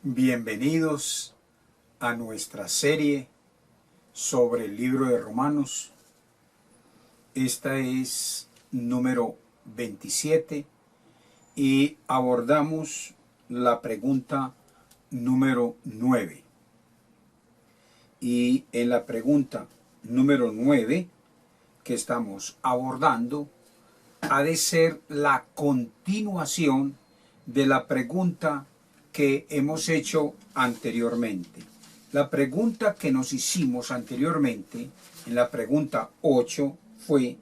Bienvenidos a nuestra serie sobre el libro de Romanos. Esta es número 27 y abordamos la pregunta número 9. Y en la pregunta número 9 que estamos abordando ha de ser la continuación de la pregunta que hemos hecho anteriormente. La pregunta que nos hicimos anteriormente, en la pregunta 8, fue: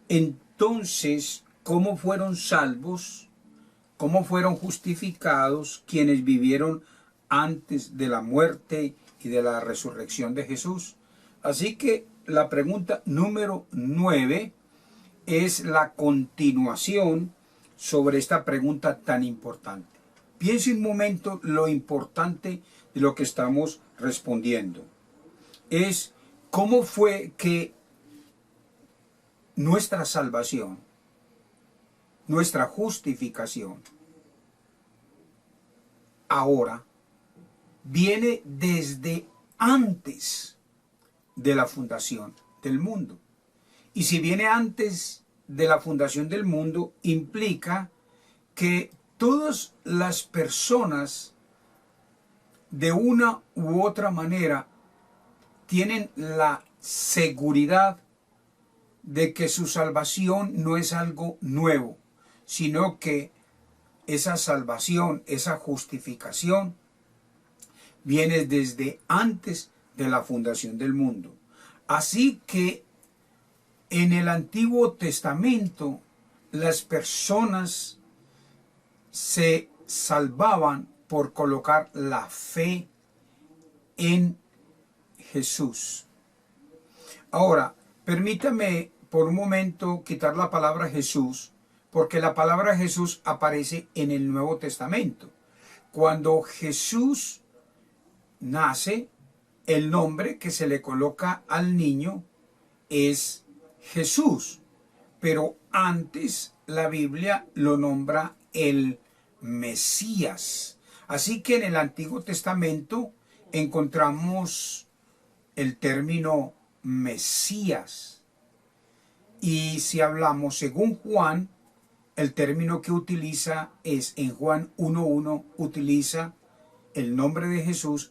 entonces, ¿cómo fueron salvos, cómo fueron justificados quienes vivieron antes de la muerte y de la resurrección de Jesús? Así que la pregunta número 9 es la continuación sobre esta pregunta tan importante. Piense un momento lo importante de lo que estamos respondiendo. Es cómo fue que nuestra salvación, nuestra justificación, ahora viene desde antes de la fundación del mundo. Y si viene antes de la fundación del mundo, implica que todas las personas de una u otra manera tienen la seguridad de que su salvación no es algo nuevo, sino que esa salvación, esa justificación, viene desde antes de la fundación del mundo. Así que en el Antiguo Testamento las personas se salvaban por colocar la fe en Jesús. Ahora, permítame por un momento quitar la palabra Jesús, porque la palabra Jesús aparece en el Nuevo Testamento. Cuando Jesús nace, el nombre que se le coloca al niño es Jesús, pero antes la Biblia lo nombra el Mesías. Así que en el Antiguo Testamento encontramos el término Mesías. Y si hablamos según Juan, el término que utiliza es, en Juan 1:1, utiliza el nombre de Jesús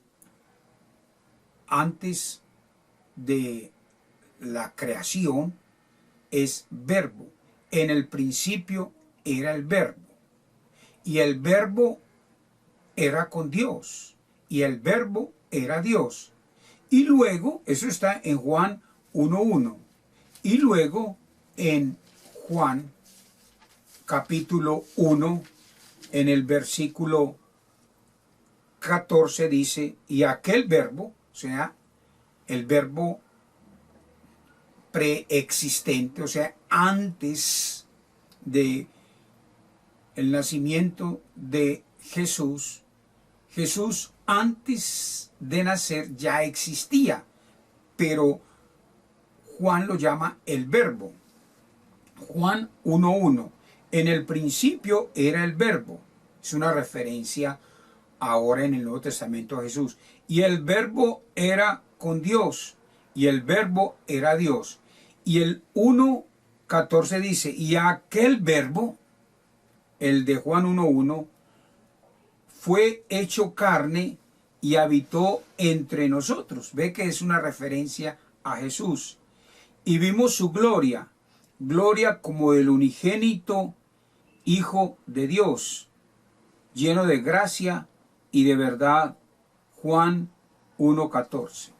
antes de la creación, es verbo. En el principio era el verbo. Y el verbo era con Dios. Y el verbo era Dios. Y luego, eso está en Juan 1:1. Y luego en Juan capítulo 1, en el versículo 14 dice: y aquel verbo, o sea, el verbo preexistente, o sea, antes de el nacimiento de Jesús, Jesús antes de nacer ya existía, pero Juan lo llama el verbo. Juan 1:1, en el principio era el verbo. Es una referencia ahora en el Nuevo Testamento a Jesús. Y el verbo era con Dios, y el verbo era Dios. Y el 1:14 dice: y aquel verbo, el de Juan 1:1, fue hecho carne y habitó entre nosotros. Ve que es una referencia a Jesús. Y vimos su gloria, gloria como del unigénito Hijo de Dios, lleno de gracia y de verdad. Juan 1:14.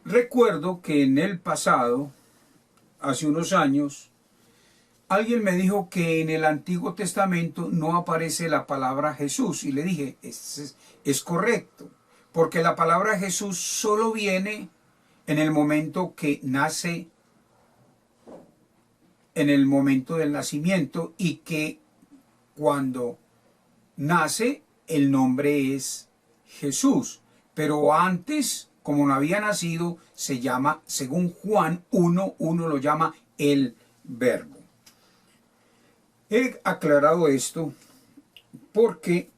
Recuerdo que en el pasado, hace unos años, alguien me dijo que en el Antiguo Testamento no aparece la palabra Jesús. Y le dije, es correcto, porque la palabra Jesús solo viene en el momento que nace, en el momento del nacimiento, y que cuando nace el nombre es Jesús. Pero antes, como no había nacido, se llama, según Juan 1:1, lo llama el verbo. He aclarado esto porque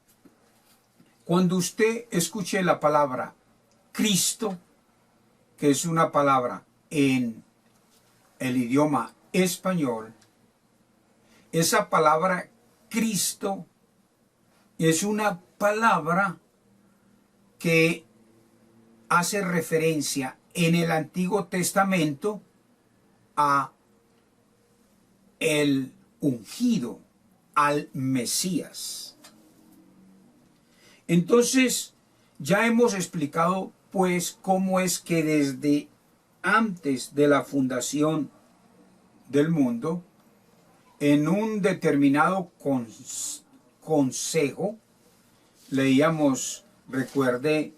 Cuando usted escuche la palabra Cristo, que es una palabra en el idioma español, esa palabra Cristo es una palabra que hace referencia en el Antiguo Testamento a el ungido, al Mesías. Entonces, ya hemos explicado pues cómo es que desde antes de la fundación del mundo, en un determinado consejo, leíamos, recuerde,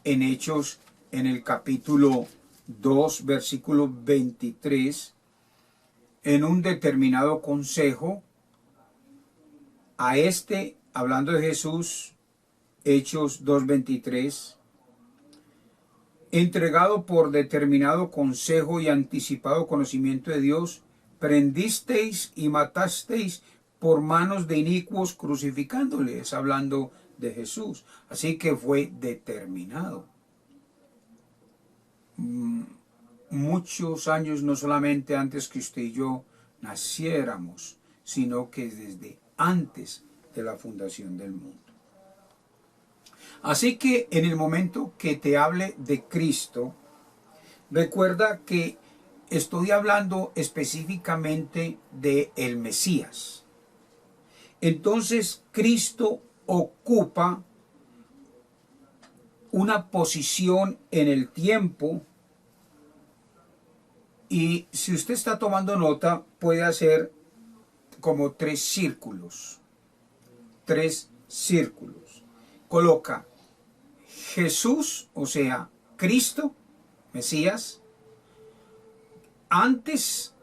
en Hechos, en el capítulo 2, versículo 23, en un determinado consejo, a este, hablando de Jesús, Hechos 2:23, entregado por determinado consejo y anticipado conocimiento de Dios, prendisteis y matasteis por manos de inicuos crucificándoles, hablando de Jesús. Así que fue determinado. Muchos años, no solamente antes que usted y yo naciéramos, sino que desde antes de la fundación del mundo. Así que en el momento que te hable de Cristo, recuerda que estoy hablando específicamente de el Mesías. Entonces, Cristo ocupa una posición en el tiempo, y si usted está tomando nota, puede hacer como tres círculos. Coloca Jesús, o sea, Cristo, Mesías, antes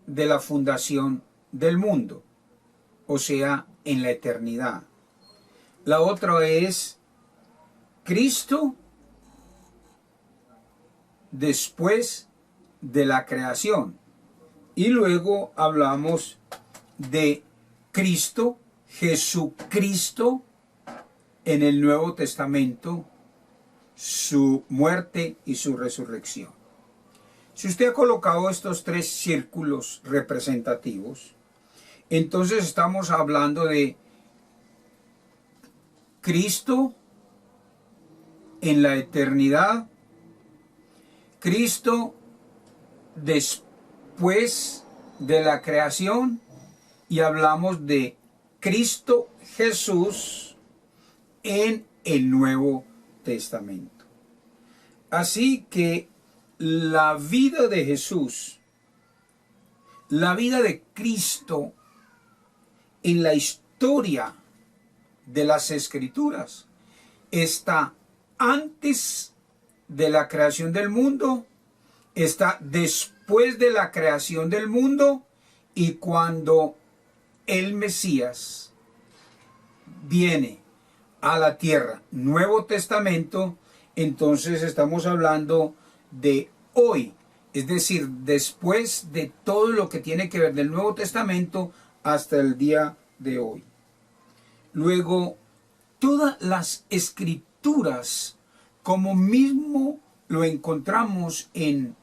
de la fundación del mundo, o sea, en la eternidad. La otra es Cristo después de la creación. Y luego hablamos de Cristo, Jesucristo, en el Nuevo Testamento, su muerte y su resurrección. Si usted ha colocado estos tres círculos representativos, entonces estamos hablando de Cristo en la eternidad, Cristo después de la creación, y hablamos de Cristo Jesús en el Nuevo Testamento. Así que la vida de Jesús, la vida de Cristo en la historia de las Escrituras, está antes de la creación del mundo, está después de la creación del mundo, y cuando el Mesías viene a la tierra, Nuevo Testamento, entonces estamos hablando de hoy, es decir, después de todo lo que tiene que ver del Nuevo Testamento hasta el día de hoy. Luego, todas las Escrituras, como mismo lo encontramos en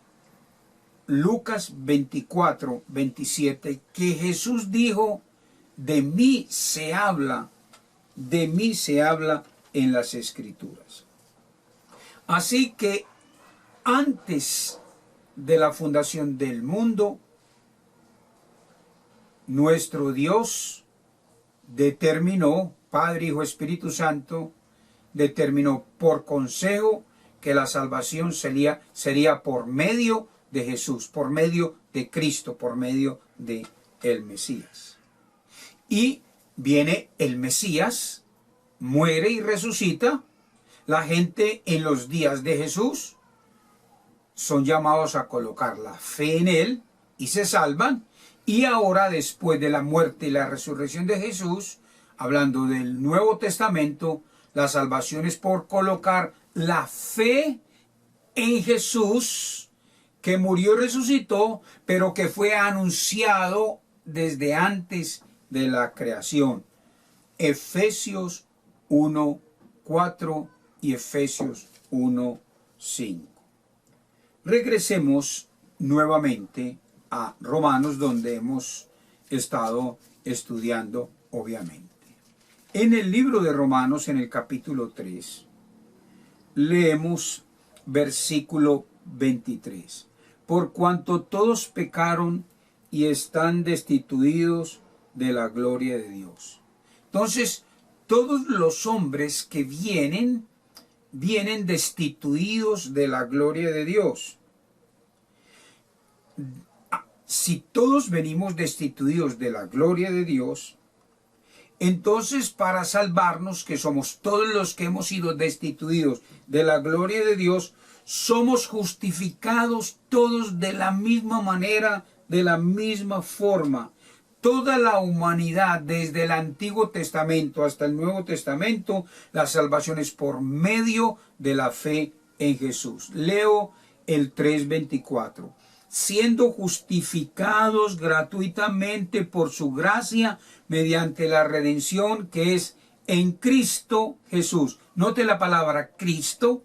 Lucas 24:27, que Jesús dijo, de mí se habla en las Escrituras. Así que antes de la fundación del mundo, nuestro Dios determinó, Padre, Hijo, Espíritu Santo, determinó por consejo que la salvación sería por medio de Jesús, por medio de Cristo, por medio de el Mesías. Y viene el Mesías, muere y resucita. La gente en los días de Jesús son llamados a colocar la fe en Él y se salvan. Y ahora, después de la muerte y la resurrección de Jesús, hablando del Nuevo Testamento, la salvación es por colocar la fe en Jesús, que murió y resucitó, pero que fue anunciado desde antes de la creación. Efesios 1:4 y Efesios 1:5. Regresemos nuevamente a Romanos, donde hemos estado estudiando obviamente. En el libro de Romanos, en el capítulo 3, leemos versículo 23. Por cuanto todos pecaron y están destituidos de la gloria de Dios. Entonces, todos los hombres que vienen destituidos de la gloria de Dios. Si todos venimos destituidos de la gloria de Dios, entonces para salvarnos, que somos todos los que hemos sido destituidos de la gloria de Dios, somos justificados todos de la misma manera, de la misma forma. Toda la humanidad, desde el Antiguo Testamento hasta el Nuevo Testamento, la salvación es por medio de la fe en Jesús. Leo el 3:24. Siendo justificados gratuitamente por su gracia mediante la redención que es en Cristo Jesús. Note la palabra Cristo,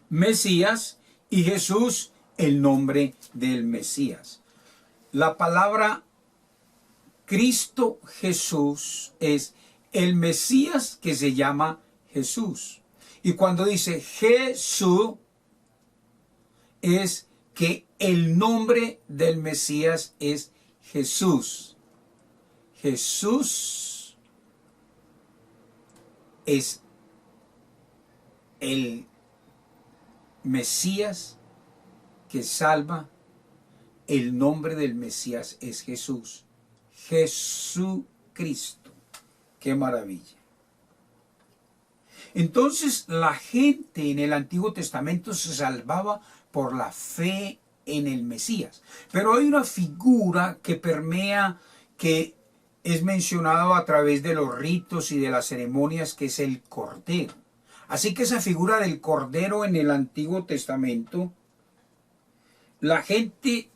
Mesías, y Jesús, el nombre del Mesías. La palabra Cristo Jesús es el Mesías que se llama Jesús. Y cuando dice Jesús, es que el nombre del Mesías es Jesús. Jesús es el Mesías que salva. El nombre del Mesías es Jesús. Jesucristo. ¡Qué maravilla! Entonces la gente en el Antiguo Testamento se salvaba por la fe en el Mesías. Pero hay una figura que permea, que es mencionado a través de los ritos y de las ceremonias, que es el Cordero. Así que esa figura del Cordero en el Antiguo Testamento, la gente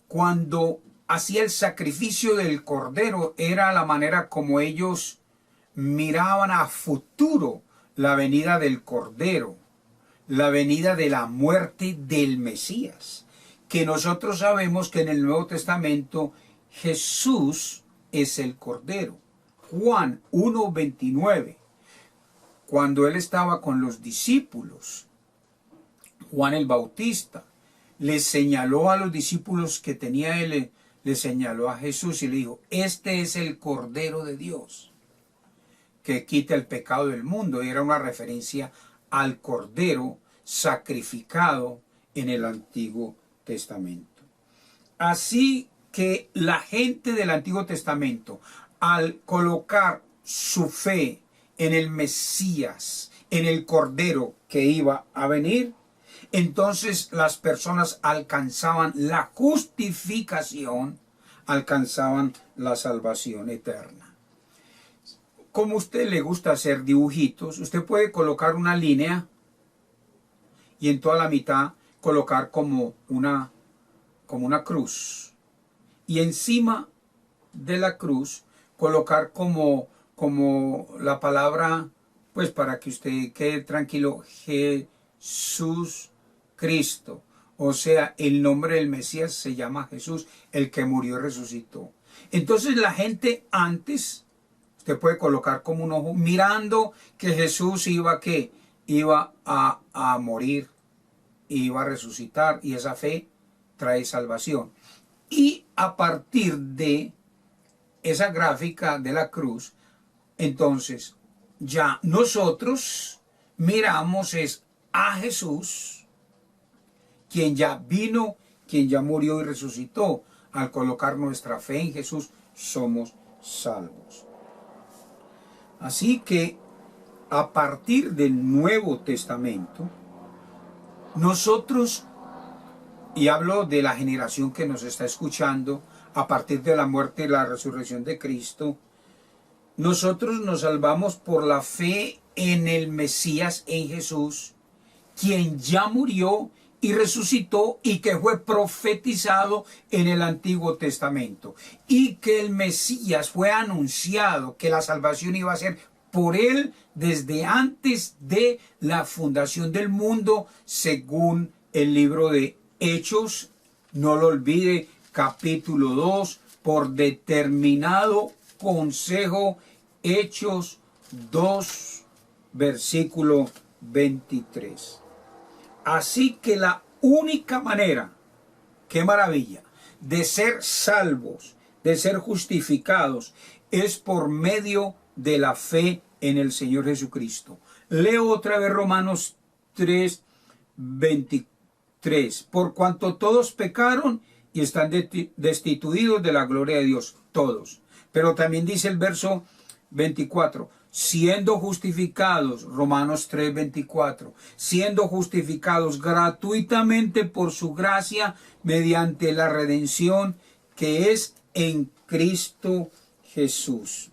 cuando hacía el sacrificio del Cordero, era la manera como ellos miraban a futuro la venida del Cordero, la venida de la muerte del Mesías, que nosotros sabemos que en el Nuevo Testamento Jesús es el Cordero. Juan 1:29, cuando él estaba con los discípulos, Juan el Bautista le señaló a los discípulos que tenía él, le señaló a Jesús y le dijo: este es el Cordero de Dios que quita el pecado del mundo. Y era una referencia al Cordero sacrificado en el Antiguo Testamento. Así que la gente del Antiguo Testamento, al colocar su fe en el Mesías, en el Cordero que iba a venir, entonces las personas alcanzaban la justificación, alcanzaban la salvación eterna. Como a usted le gusta hacer dibujitos, usted puede colocar una línea y en toda la mitad colocar como una cruz. Y encima de la cruz colocar como la palabra, pues para que usted quede tranquilo, Jesús Cristo. O sea, el nombre del Mesías se llama Jesús, el que murió y resucitó. Entonces la gente antes, usted puede colocar como un ojo, mirando que Jesús iba a morir, iba a resucitar, y esa fe trae salvación. Y a partir de esa gráfica de la cruz, entonces ya nosotros miramos es a Jesús, quien ya vino, quien ya murió y resucitó. Al colocar nuestra fe en Jesús, somos salvos. Así que a partir del Nuevo Testamento, nosotros, y hablo de la generación que nos está escuchando, a partir de la muerte y la resurrección de Cristo, nosotros nos salvamos por la fe en el Mesías, en Jesús, quien ya murió y resucitó y que fue profetizado en el Antiguo Testamento. Y que el Mesías fue anunciado, que la salvación iba a ser por Él desde antes de la fundación del mundo, según el libro de Hechos, no lo olvide, capítulo 2, por determinado consejo, Hechos 2, versículo 23. Así que la única manera, qué maravilla, de ser salvos, de ser justificados, es por medio de la fe en el Señor Jesucristo. Leo otra vez Romanos 3, 23. Por cuanto todos pecaron y están destituidos de la gloria de Dios, todos. Pero también dice el verso 24, siendo justificados, Romanos 3, 24, siendo justificados gratuitamente por su gracia mediante la redención que es en Cristo Jesús.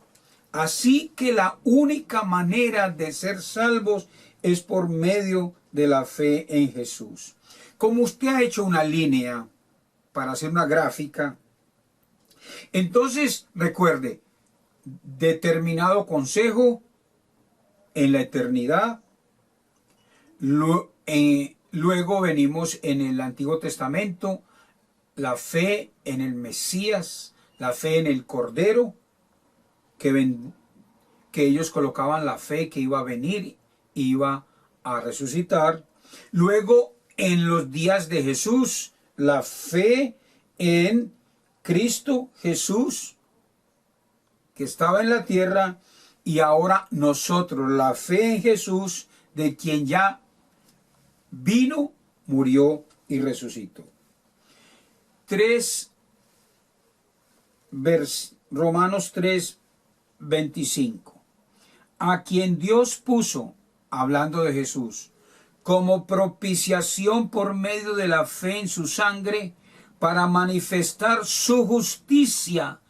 Así que la única manera de ser salvos es por medio de la fe en Jesús. Como usted ha hecho una línea para hacer una gráfica, entonces recuerde, determinado consejo en la eternidad, luego venimos en el Antiguo Testamento, la fe en el Mesías, la fe en el Cordero, que ellos colocaban la fe que iba a venir, iba a resucitar. Luego, en los días de Jesús, la fe en Cristo Jesús, que estaba en la tierra, y ahora nosotros, la fe en Jesús, de quien ya vino, murió y resucitó. Romanos 3, 25. A quien Dios puso, hablando de Jesús, como propiciación por medio de la fe en su sangre, para manifestar su justicia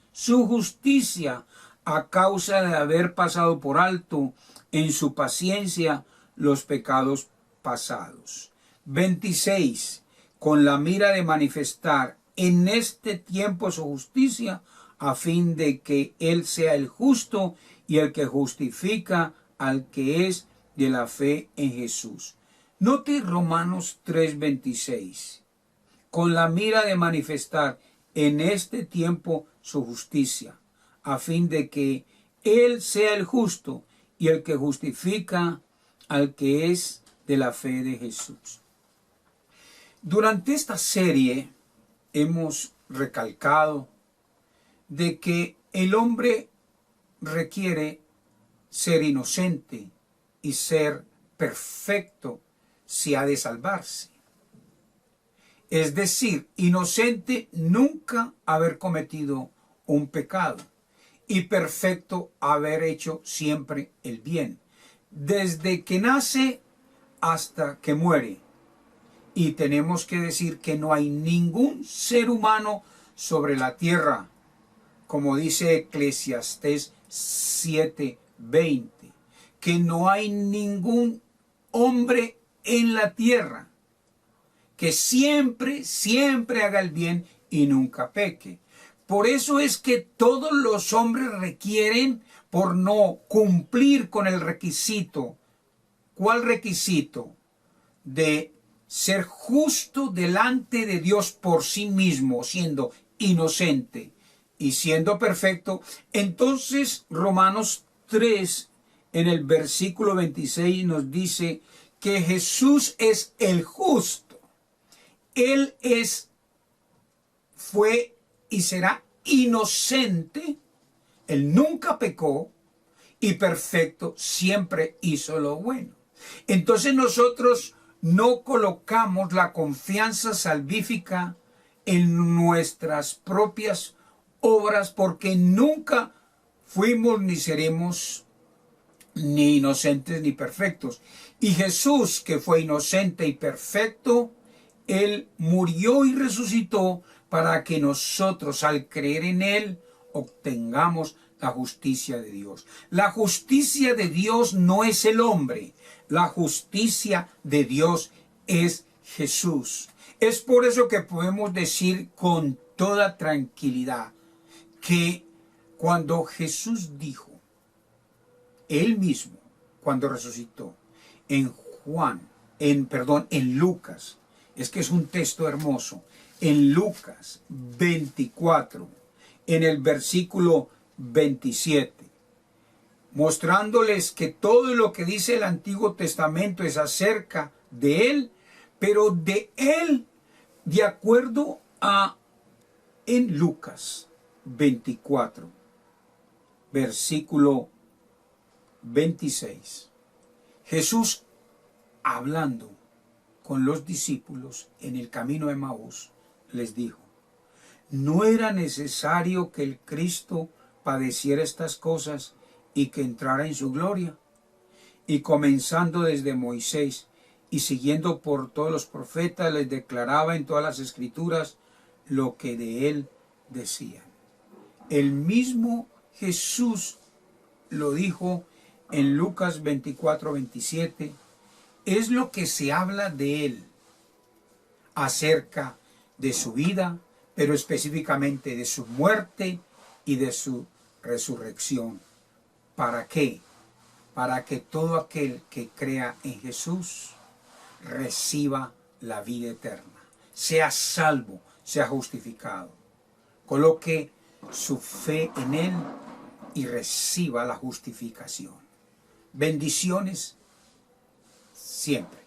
a causa de haber pasado por alto en su paciencia los pecados pasados. 26. Con la mira de manifestar en este tiempo su justicia, a fin de que Él sea el justo y el que justifica al que es de la fe en Jesús. Note Romanos 3:26. Con la mira de manifestar en este tiempo su justicia, a fin de que Él sea el justo y el que justifica al que es de la fe de Jesús. Durante esta serie hemos recalcado de que el hombre requiere ser inocente y ser perfecto si ha de salvarse. Es decir, inocente nunca haber cometido un pecado y perfecto haber hecho siempre el bien, desde que nace hasta que muere. Y tenemos que decir que no hay ningún ser humano sobre la tierra, como dice Eclesiastés 7:20, que no hay ningún hombre en la tierra que siempre haga el bien y nunca peque. Por eso es que todos los hombres requieren, por no cumplir con el requisito. ¿Cuál requisito? De ser justo delante de Dios por sí mismo, siendo inocente y siendo perfecto. Entonces Romanos 3 en el versículo 26 nos dice que Jesús es el justo. Él fue y será inocente. Él nunca pecó y perfecto, siempre hizo lo bueno. Entonces nosotros no colocamos la confianza salvífica en nuestras propias obras, porque nunca fuimos ni seremos ni inocentes ni perfectos. Y Jesús, que fue inocente y perfecto, Él murió y resucitó para que nosotros, al creer en Él, obtengamos la justicia de Dios. La justicia de Dios no es el hombre. La justicia de Dios es Jesús. Es por eso que podemos decir con toda tranquilidad que cuando Jesús dijo él mismo, cuando resucitó, en Lucas, es que es un texto hermoso, en Lucas 24, en el versículo 27, mostrándoles que todo lo que dice el Antiguo Testamento es acerca de él, pero de él, de acuerdo a, en Lucas 24, versículo 26, Jesús hablando con los discípulos en el camino de Emaús, les dijo: ¿no era necesario que el Cristo padeciera estas cosas y que entrara en su gloria? Y comenzando desde Moisés y siguiendo por todos los profetas, les declaraba en todas las escrituras lo que de él decían. El mismo Jesús lo dijo en Lucas 24, 27, es lo que se habla de él, acerca de su vida, pero específicamente de su muerte y de su resurrección. ¿Para qué? Para que todo aquel que crea en Jesús reciba la vida eterna, sea salvo, sea justificado, coloque su fe en él y reciba la justificación. Bendiciones siempre.